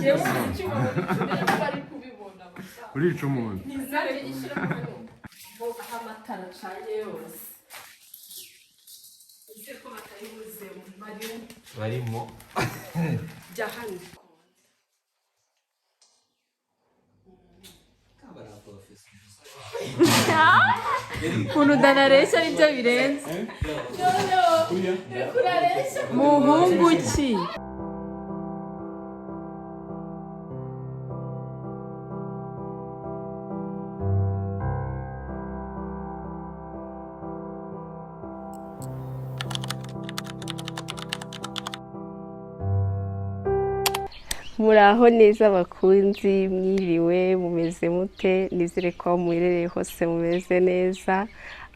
yewe icyuma bari kubibona urica umuntu nizare ishyira mu amatara cyane yose ese ko batayibuze barimo jahani Unudanareshya nibyo birenze muhunguki muraho neza abakunzi mwiriwe mumeze mute nizere ko muherereye hose mumeze neza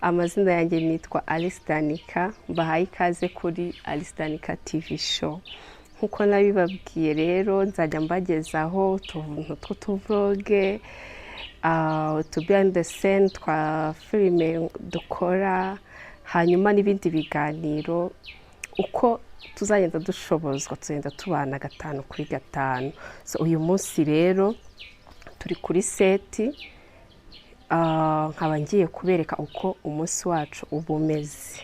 amazina yanjye nitwa Danica mbahaye ikaze kuri Danica TV show nkuko nabibabwiye rero nzajya mbagezaho utuntu tw'utuvloge to behind the scene twa filime dukora hanyuma n'ibindi biganiro uko tuzagenda dushobozwa tugenda tubana 5 kuri 5 so uyu munsi rero turi kuri seti nkaba ngiye kubereka uko umunsi wacu ubumeze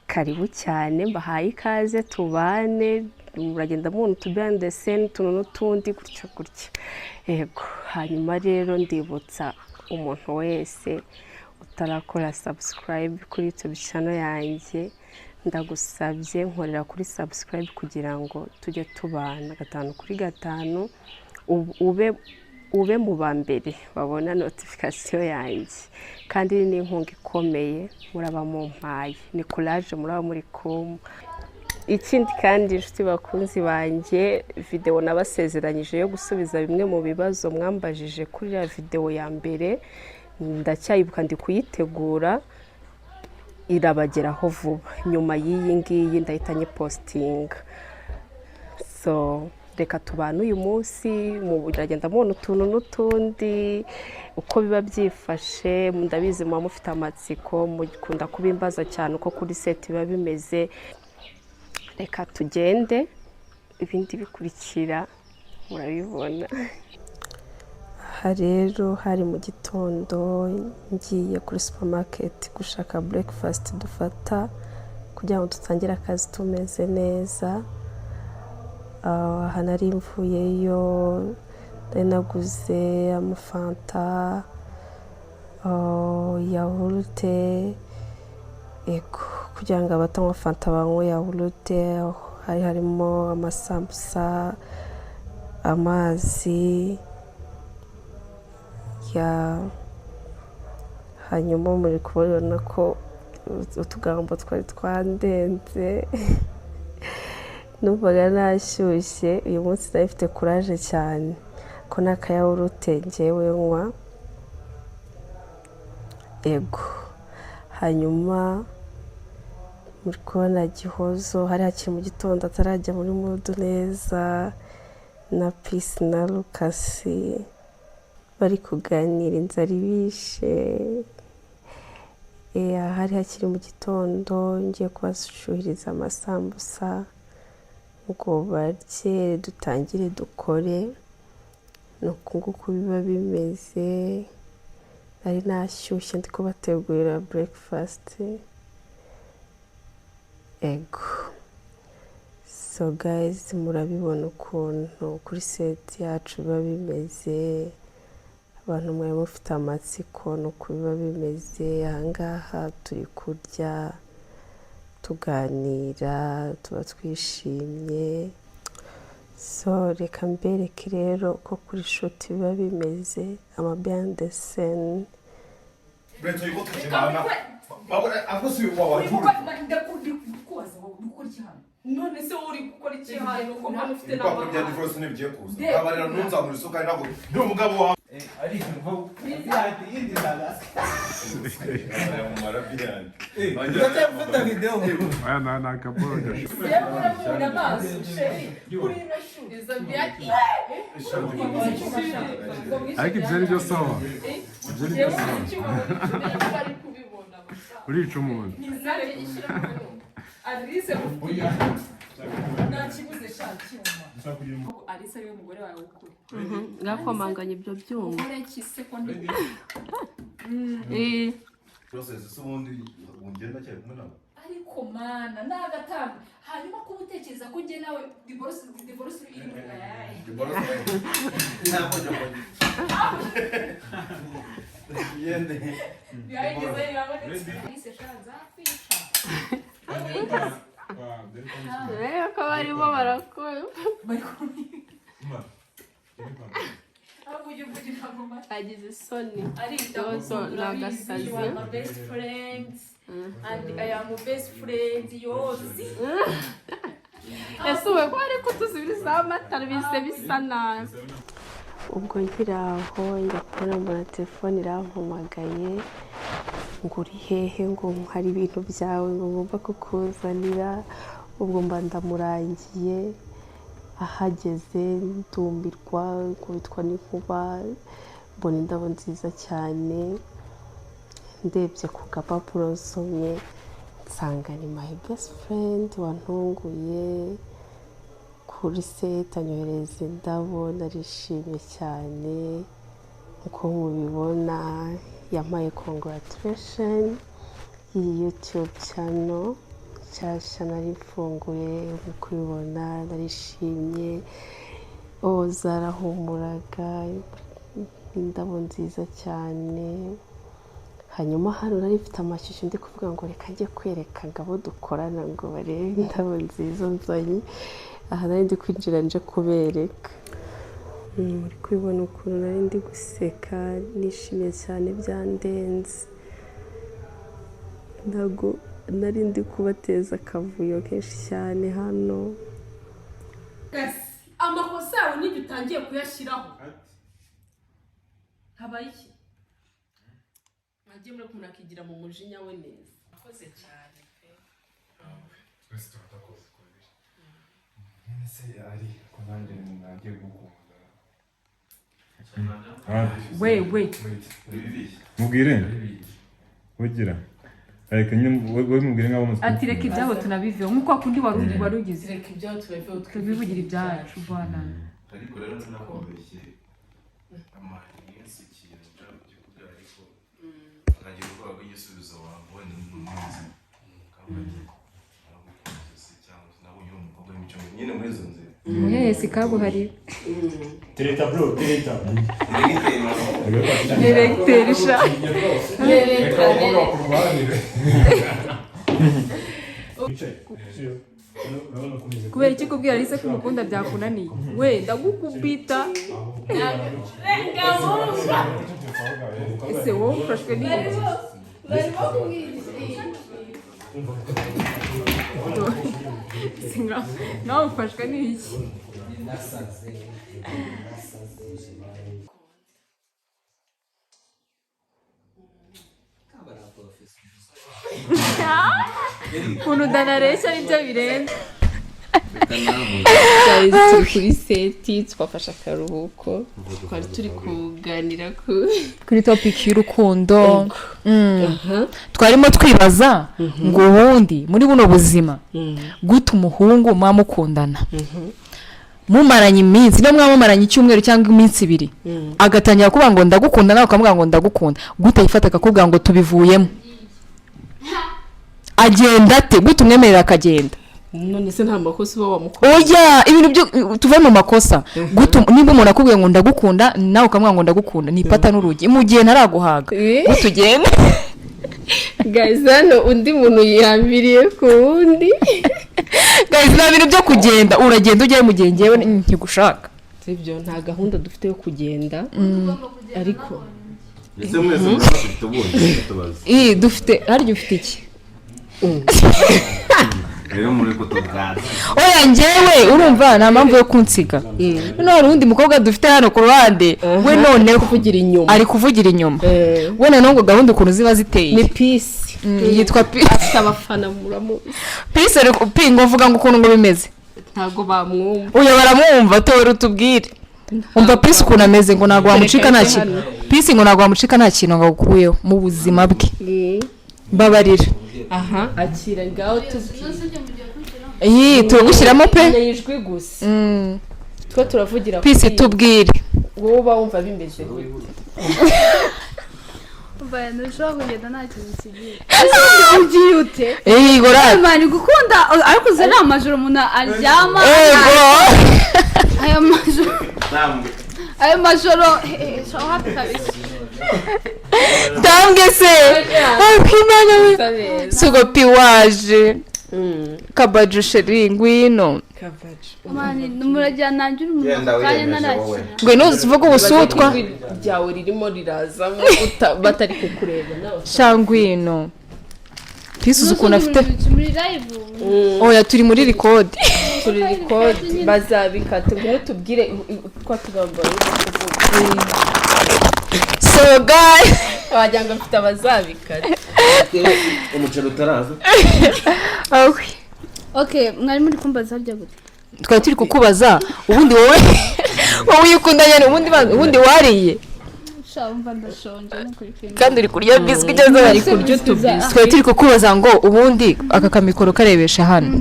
karibu cyane mbahaye ikaze tubane muragenda mubona behind the scene tuntu n'utundi gutyo yego hanyuma rero ndibutsa umuntu wese utarakora subscribe kuri YouTube channel yanjye ndagusabye nkorera kuri subscribe kugira ngo tujye tubana 5 kuri 5 ube mu bambere babona notification yanjye kandi ni inkunga ikomeye muraba mu mpaye ni courage muraba muri kumwe ikindi kandi inshuti bakunzi banjye video nabasezeranyije yo gusubiza bimwe mu bibazo mwambajije kuri ya video ya mbere ndacyayibuka ndi kuyitegura irabageraho vuba nyuma y'iyi ngiyi ndahitanye posting so reka tubana uyu munsi mu biragenda mubona utuntu n'utundi uko biba byifashe ndabizi muba mufite amatsiko mukunda kubimbaza cyane uko kuri set biba bimeze reka tugende ibindi bikurikira murabibona rero hari mu gitondo ngiye kuri supermarket gushaka breakfast dufata kugira ngo dutangire akazi tumeze neza hanari mvuyeyo naguze amafanta yawurute eko kugira ngo abatanywa fanta banywe yawurute harimo amasambusa amazi hanyuma muri kubona ko utugambo twari twandenze numvaga nashyushye uyu munsi nafite courage cyane ko nakayawurute ngewe nywa ego hanyuma muri kubona Gihozo hari hakiri mu gitondo atarajya muri mudu neza na Peace na Lucas bari kuganira inzara ibishe hari hakiri mu gitondo ngiye kubashuhiriza amasambusa ngo barye dutangire dukore nuko nguko biba bimeze nari nashyushye ndi kubategurira breakfast ego so guys murabibona ukuntu kuri set yacu biba bimeze abantu mwe mufite amatsiko no kubiba bimeze ahangaha turi kurya tuganira tuba twishimye so reka mbereke rero ko kuri shoot biba bimeze ama behind the scene Beto yuko tukimana babona akosi wawa none se uri gukora iki hano ko mpano ufite n'abana bya divorce n'ibyo kuza babarira nunza muri soka nako ndi umugabo wa ari mvugo yati yindi ndagasa mu marabirani bajya gufata video aya na kaboga urabona amaso kuri ino shuri zabyaki ariko ibyo ari byo sawa ibyo ari byo sawa bari kubibona urica umuntu nizare ishyira Alice nakibuze cyuma Alisa yo mugore wawe ukuri ngakomanganye ibyo byuma umugore kisekonde process ubundi ungenda cyane kumwe nawe ariko mana nagatanga hanyuma kuba utekereza ko nge nawe divorce iri mu yaye ntabwo yende yayigeze yabonetse Alisa shanza kwica ko barimo barakora agize isoni Dozo n'agasazi best friends and I am best friend yozi ese uwe ko ariko tuzibiriza amatara bise bisa nabi ubwo nkiraho njya kubona mbona telefone irampamagaye ngo uri hehe ngo hari ibintu byawe ngo ngomba kukuzanira ubwo mba ndamurangiye ahageze ndumbirwa kubitwa n'inkuba mbona indabo nziza cyane ndebye ku gapapuro nsomye nsanga ni my best friend wantunguye kuri set anyohereza indabo narishimye cyane uko mubibona yampaye congratulation iyi YouTube channel cyashya narifunguye mu kubibona narishimye zarahumuraga indabo nziza cyane hanyuma hano nari mfite amashusho ndi kuvuga ngo reka njye kwereka ngabo dukorana ngo barebe indabo nziza nzanye aha nari ndi kwinjira nje kubereka muri kubibona ukuntu nari ndi guseka nishimye cyane byandenze ndago nari ndi kubateza akavuyo kenshi cyane hano amakosa yawe n'ibyo utangiye kuyashyiraho habaye iki mwagiye muri kumurakigira mu mujinya we neza akoze cyane pe twese turakoze kubiri ese ari kumanje mwagiye gukunda we mubwire ugira ariko we mubwire nk'abo muzi ati reka ibyabo tunabiveho nk'uko akundi warugize reka ibyabo tubivugira ibyacu bwana ariko rero nakombeshye amahirisi kintu cy'ukuri ariko nagiye gukora igisubizo wabone n'umuzi kandi aragukoze cyangwa nabonye umukobwa w'imico nyine muri izo nzira yes kabuhari tereta bro tereta directerisha kubera iki kubwira Alisa ko umukunda byakunaniye we ndagukubita ese wowe ufashwe n'iki nawe ufashwe n'iki ukuntu udanareshya nibyo birenze turi kuri seti twafashe akaruhuko twari turi kuganira kuri topic y'urukundo twarimo twibaza ngo ubundi muri buno buzima gute umuhungu mwamukundana mumaranye iminsi no mwamumaranye icyumweru cyangwa iminsi ibiri agatangira kuvuga ngo ndagukunda nawe ukavuga ngo ndagukunda gute yifata akakubwira ngo tubivuyemo agenda ate gute umwemerera akagenda none se nta makosa uba wamukora oya ibintu byo tuve mu makosa gute niba umuntu akubwiye ngo ndagukunda nawe ukamubwira ngo ndagukunda ni pata n'urugi mu gihe ntaraguhaga gute ugenda guys hano undi muntu yihambiriye ku wundi guys nta bintu byo kugenda uragenda ujyayo mu gihe ngewe nkigushaka sibyo nta gahunda dufite yo kugenda ariko ese mwese mufite ubundi tubaza dufite harya ufite iki rero muri kutogaza oya ngewe urumva nta mpamvu yo kunsiga none hari undi mukobwa dufite hano ku ruhande we none kuvugira inyuma ari kuvugira inyuma we none ngo gahunda ukuntu ziba ziteye ni peace yitwa peace afite abafana muramu peace ari pingo uvuga ngo ukuntu ngo bimeze ntago bamwumva uyo baramwumva tora utubwire umva peace ukuntu ameze ngo ntago wamucika nta kintu peace ngo ntago wamucika nta kintu ngo akuyeho mu buzima bwe babarira aha akira ngaho tubwire turagushyiramo pe ijwi gusa twe turavugira pisi tubwire wowe uba wumva bimeze gute Bana ushobora kugenda nta kintu kigiye ugiye ute mani gukunda ariko uzi ari amajoro umuntu aryama ayo majoro shaho hafi kabisa tambwe se sugopi waje kabaju sheri ngwino mani numurajya nanjye uri mu kanya narakina ngwino tuvuga ubusutwa ryawe ririmo rirazamo batari kukureba nawe shangwino pisi ukuntu afite muri live oya turi muri record turi record bazabikata ngo tubwire ko tugamba so guys wajyanga mfite abazabikata umuceri utaraza okay mwari muri kumbaza harya gute twari turi kukubaza ubundi wowe uyikundanye ubundi wariye shamva ndashonje n'ukuri kandi uri kurya biswi cyangwa bari kurya utubisi twari turi kukubaza ngo ubundi aka kamikoro karebesha hano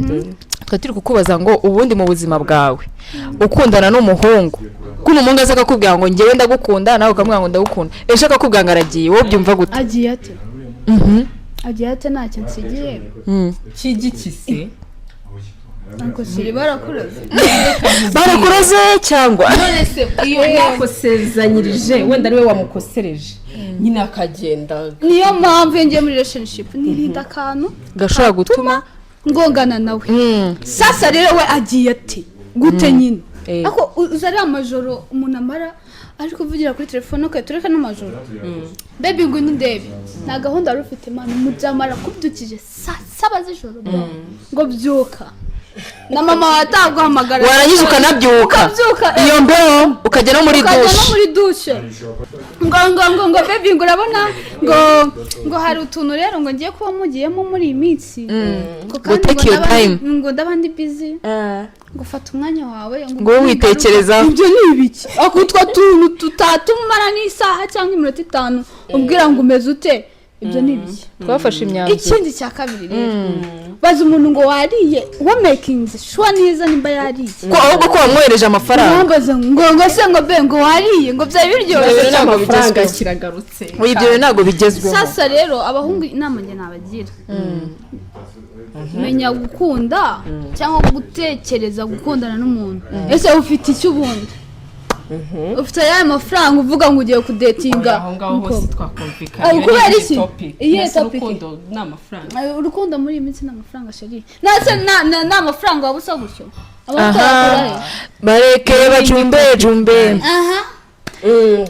twari turi kukubaza ngo ubundi mu buzima bwawe ukundana n'umuhungu kuno umuhungu aza akakubwira ngo ngewe ndagukunda nawe ukamubwira ngo ndagukunda ejo akakubwira ngo aragiye wowe byumva gute agiye ate agiye ate ntacyo nsigiye kigikise ntabwo siri barakuroze cyangwa none se iyo yakosezanyirije wenda ariwe wamukosereje nyine akagenda niyo mpamvu ngiye muri relationship nirinda akantu gashobora gutuma ngongana nawe sasa rero we agiye ati gute nyine ako uzari amajoro umuntu amara ari kuvugira kuri telefone okay tureka n'amajoro baby ngwino ndebe nta gahunda wari ufite mani mujamara kubyukije saa 7 z'ijoro ngo byuka na mama wataguhamagara warangiza ukanabyuka iyo mbeho ukajya no muri dushe ngo baby ngo urabona ngo hari utuntu rero ngo ngiye kuba mugiyemo muri iyi minsi ngo ndabandi busy gufata umwanya wawe ngo witekereza ibyo ni ibiki akutwa tuntu tutatumara n'isaha cyangwa iminota 5 ubwira ngo umeze ute ibyo ni ibiki twafashe imyanzuro ikindi cya kabiri rero baza umuntu ngo wariye wa making sure neza nimba yariye ko ahubwo ko wamwohereje amafaranga ngo se ngo be ngo wariye ngo bya biryoshye amafaranga kiragarutse ibyo ntago bigezweho sasa rero abahungu inama nge nabagira menya gukunda cyangwa gutekereza gukundana n'umuntu ese ufite icyo ubundi ufite ya mafaranga uvuga ngo ugiye kudetinga aho ngaho hose twakumvikana kubera iki iyi topic n'amafaranga urukundo muri iyi minsi n'amafaranga sheri nase n'amafaranga wabusa gutyo abakora bareke bajumbe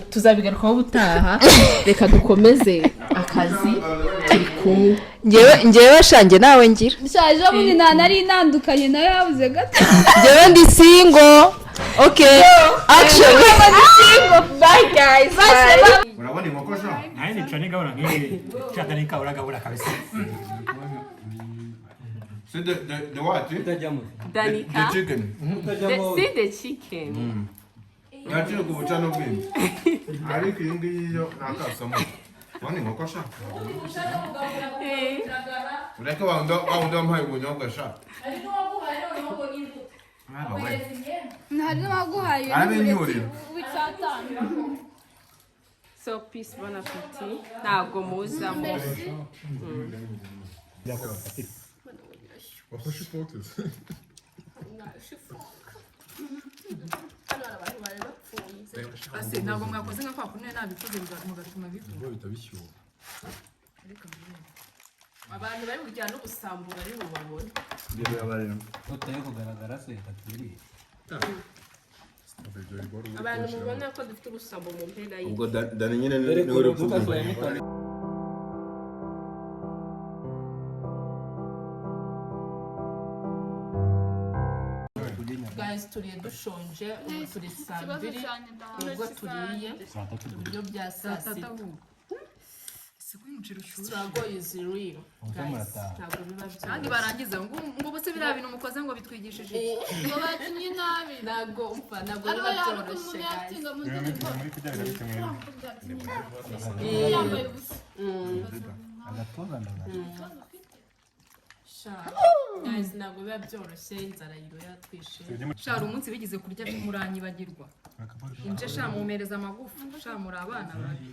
tuzabigarukaho ubutaha reka dukomeze akazi turi kumwe ngewe shange nawe ngira shaje muri nari nandukanye nayo yabuze gato ngewe ndi single okay action bye guys urabona inkoko sho naye nicane gahora nk'iyi cyata nika uragabura kabisa c'est de what Danica the chicken c'est the chicken yacyo kubucano bw'indi ariko iyi ngiyi yo nakasamo urabona inkoko sho ureke wawundi wamuhaye ubunyobwa sha hari n'abaguhaye so peace bon appetit ntabwo muzamo wafashe ifoto ase ntabwo mwakoze nka kwa kunene nabikoze mugatuma bivuga bitabishyuha abantu bari kujyana n'ubusambura ari bubabone utaye kugaragara se katiri abantu mubona ko dufite ubusambo mu mpera ye ubwo dani nyine ni uri kuvuga guys turiye dushonje turi saa 2 nibwo turiye ibyo bya saa 6 struggle is real ntabwo biba kandi barangiza ngo bose biriya bintu mukoze ngo bitwigishije ngo bakinye nabi ntabwo biba byoroshye guys ntabwo biba byoroshye inzara yiro yatwishe shara umunsi bigize kurya muranyibagirwa inje sha mumereza amagufa sha muri abana babi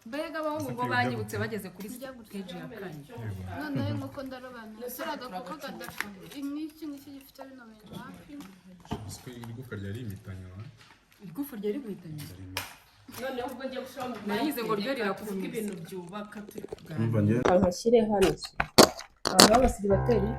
mbega abahungu ngo banyibutse bageze kuri stage ya kane noneho nk'uko ndarobanura saraga kuko kadasha iki gifite bino bintu hafi igufwa ryari imitanywa igufa ryari guhitanye noneho ubwo ngiye gushira mu nayize ngo ryo rirakuvuga ibintu byubaka turi Umva njye nkashyire hano abantu b'abasiribateri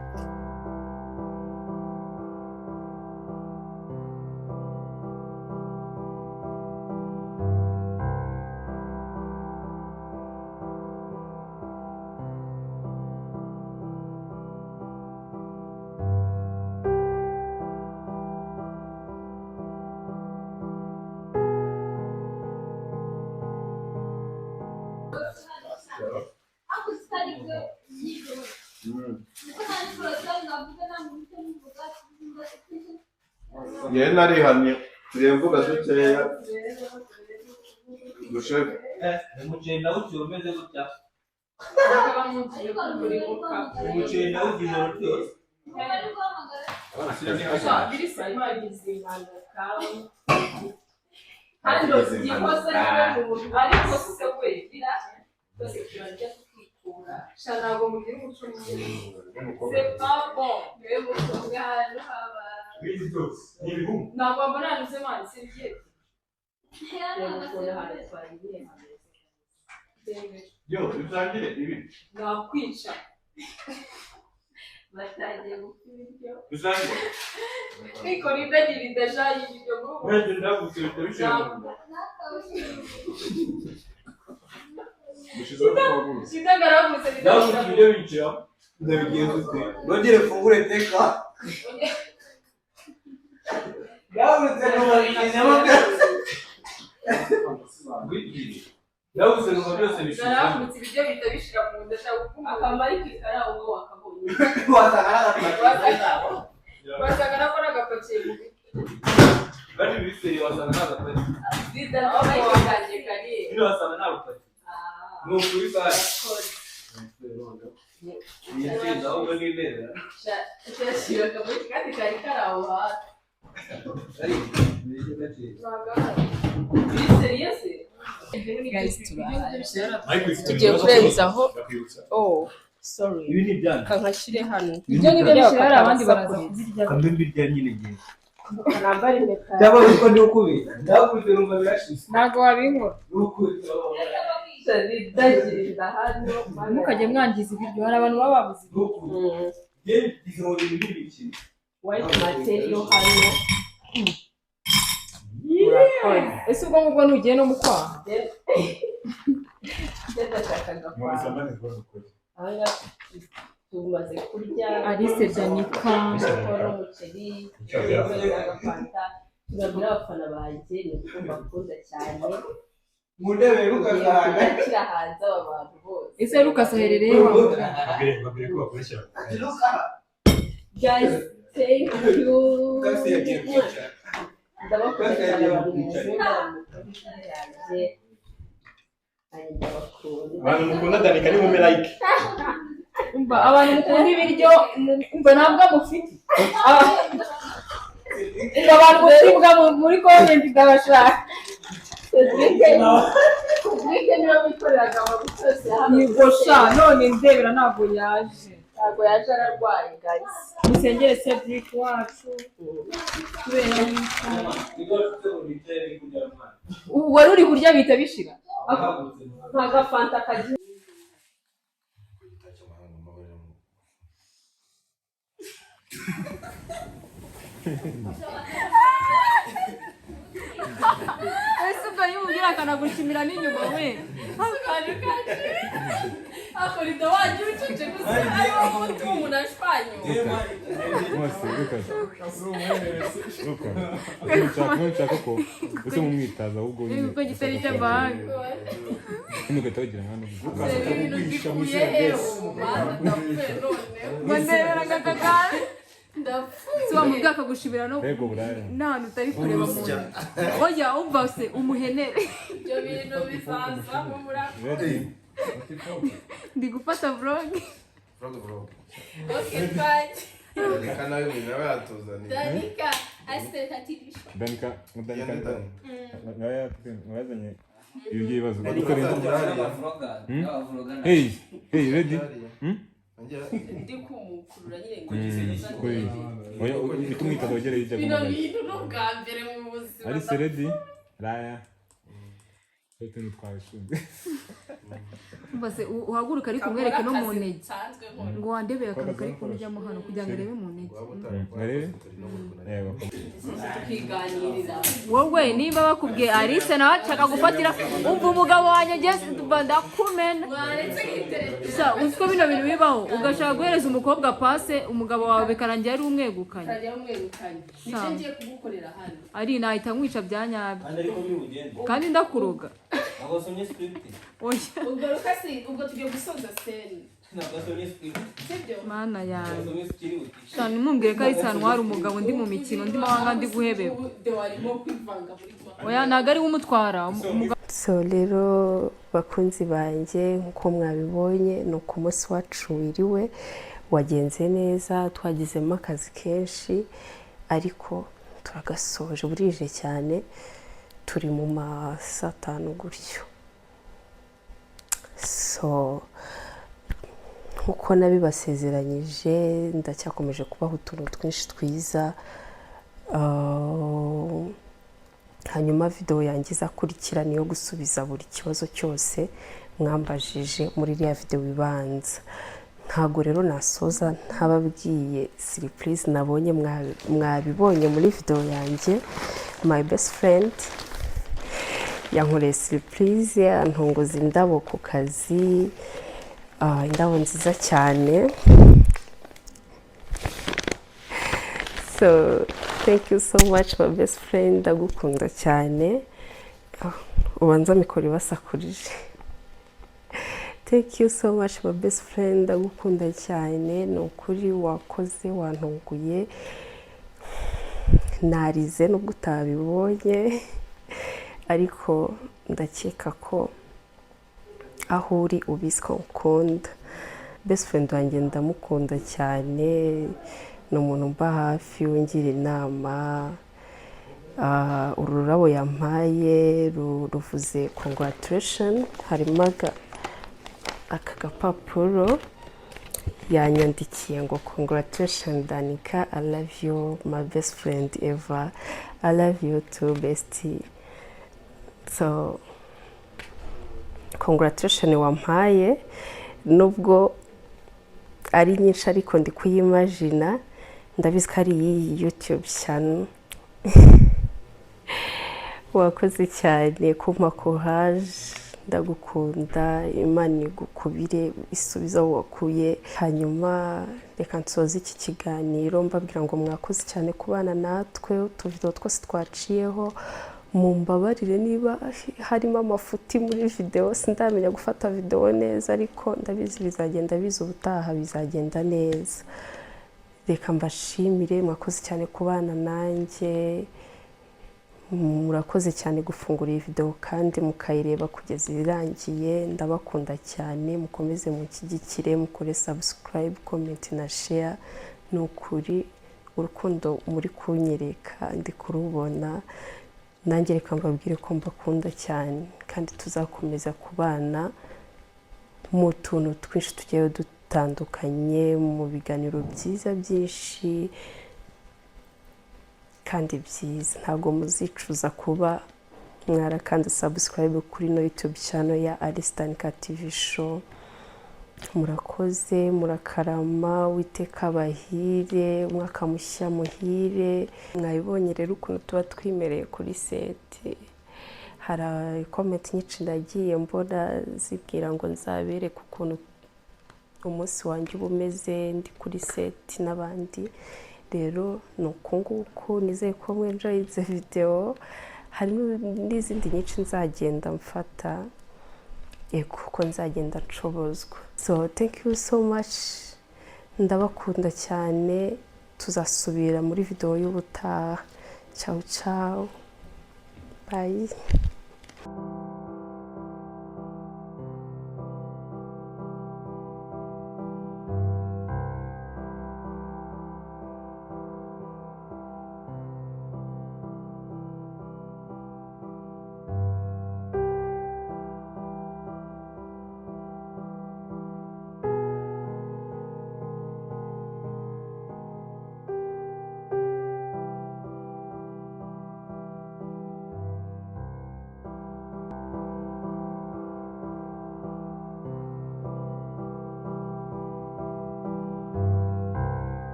yewe narihanye tuvuga dukeya gushaka umuceri nawe ugiye umeze gutya umuceri nawe ugiye uryoshye hano gikoze ariko se kwera twese turajya tukikura shanago mugira umuco mwiza c'est pas bon mais muco bw'ahantu haba ntabwo mbona anuze mani sibye yo bizangire ibi nakwica batangiye gupfa ibiryo bizangire ikora ibyo bidajaye ibiryo ngo wende ndagutse bitabishaka kitagaramutse ndagutse ibyo bicara ndabigiye gute nongere fungure teka ndagutse ndagutse ngo byose bishira ndaramutse ibiryo bita bishira mu nda cyangwa ukumva akamari kikara uwo wakabonye wasanga ko nagapakiye mu bari biseye wasanga nagapaki bidabaye kanje kari bino wasanga nagapaki no kuri sare yinjiza aho ni neza cyashira kamwe kandi kari karawo hasi ari ni gace serious guys tugiye kurenzaho oh sorry ibi ni byane kankashyire hano ibyo ni byo bishira abandi baraza kubirya kambe mbirya nyine gihe nambara impeta cyaba uko ndi ukubira ndakubise rumva birashize ntago wabinkora ukubise ndagirira hano ntukajye mwangiza ibiryo hari abantu baba babuze ye izoro ibindi bikini white material hano ese ubwo ngubwo ntugiye no mu kwaha ndashakaga kwa tumaze kurya Alice Danica gukora umuceri agafanta turabwira abafana banjye ni uko mbakunda cyane mu ntebe rukazana kira hanze aba bantu bose ese Lucas aherereye babwire ko bakoresha guys thank you kasi yagiye kwicara ndabakunda cyane abantu mukunda yanjye abantu mukunda Danica ni mu like umva abantu mukunda ibiryo umva ntabwo mufite abantu mufite muri comment ndabashaka Cedric niwe wikoreraga amavuta yose nigosha none ndebera ntabwo yaje ararwaye guys musengere Cedric wacu kubera wari uri kurya bita bishira nk'agafanta kagiye ese ubwo yumubwira akanagushimira n'inyuma we akorido waje ucece gusa ariwo mutumu na shpanyo ntushaka ko use mumwitaza ahubwo ubwo gitari cy'amahanga ntugahita wagira nk'ahantu ibintu bikuye hewe ndapfuye none ngo ndebera agakagare si wamubwira akagushimira no mbega uburaya n'ahantu utari kureba mu nda oya umva se umuhenere ibyo bintu bizaza muri Ready? ndi gufata vlog vlog. Okay, fine. Danica nawe ibintu aba yatuzaniye. Danica, asiteta TV show. Danica Danica. mwazanye ibyo bibazo Hey, ready Ndi kumukurura nyine ngo Kuri oya bitumwita dogere yijya bino bintu n'ubwa mbere mu buzima. ari se ready raya Ete ntitwabishinze mbase uhaguruka ariko umwereke no mu ntege ngo wandebeye akantu kari kunjyamo hano kugira ngo arebe mu ntege ngarebe yego tukiganirira. wowe niba bakubwiye Alice nawe nshaka gufatira umva umugabo wanjye ngeze ndakumena Mwaretse nk'internet. sa uziko bino bintu bibaho ugashaka guhereza umukobwa pase umugabo wawe bikarangira ari umwegukanye Kajya umwegukanye. Nicyo ngiye kugukorera hano. ari nahita nkwica bya nyabyo ariko bibugende kandi ndakuroga abasomye script oya Ubwo rukasi ubwo tugiye gusoza seri. nabasomye script Sibyo? mana yanjye abasomye script cyane mumbwire ko ari sano hari umugabo ndi mu mikino ndimo wanga ndi guhebeba De warimo kwivanga muri kwa. oya ntago ari we umutwara so rero bakunzi banjye nk'uko mwabibonye ni uko umunsi wacu wiriwe wagenze neza twagizemo akazi kenshi ariko turagasoje burije cyane turi mu ma saa 5 gutyo so nkuko nabibasezeranyije ndacyakomeje kubaho utuntu twinshi twiza hanyuma video yanjye izakurikira niyo gusubiza buri kibazo cyose mwambajije muri iriya video ibanza ntabwo rero nasoza ntababwiye surprise nabonye mwabibonye muri video yanjye my best friend yankoreye surprise antunguza indabo ku kazi indabo nziza cyane so thank you so much my best friend ndagukunda cyane ubanza mikoro basakurije thank you so much my best friend ndagukunda cyane ni ukuri wakoze wantunguye narize nubwo utabibonye ariko ndakeka ko aho uri ubizi ko ukunda best friend wanjye ndamukunda cyane ni umuntu mba hafi ungira inama ururabo yampaye ruvuze congratulation harimo aka gapapuro yanyandikiye ngo congratulation Danica I love you my best friend ever I love you too bestie so congratulation wampaye nubwo ari nyinshi ariko ndi kuyimagina ndabizi ko ari iyi YouTube channel wakoze cyane kumpa courage ndagukunda imana igukubire isubiza aho wakuye hanyuma reka nsoze iki kiganiro mbabwira ngo mwakoze cyane kubana natwe utuvido twose twaciyeho mumbabarire niba harimo amafuti muri video sindamenya gufata video neza ariko ndabizi bizagenda biza ubutaha bizagenda neza reka mbashimire mwakoze cyane kubana nanjye murakoze cyane gufungura iyi video kandi mukayireba kugeza irangiye ndabakunda cyane mukomeze mukigikire mukore subscribe comment na share nukuri urukundo muri kunyereka ndi kurubona nanjye reka mbabwire ko mbakunda cyane kandi tuzakomeza kubana mu tuntu twinshi tugiye dutandukanye mu biganiro byiza byinshi kandi byiza ntabwo muzicuza kuba mwarakanda subscribe kuri no YouTube channel ya Danica TV show murakoze murakarama witeka bahire umwaka mushya muhire mwabibonye rero ukuntu tuba twimereye kuri set hari comment nyinshi ndagiye mbona zibwira ngo nzabereke ukuntu umunsi wanjye ubumeze ndi kuri set n'abandi rero nukunguku nizeye ko mwenjoye izi video hari n'izindi nyinshi nzagenda mfata kuko nzagenda nshobozwa so thank you so much ndabakunda cyane tuzasubira muri video y'ubutaha ciao ciao bye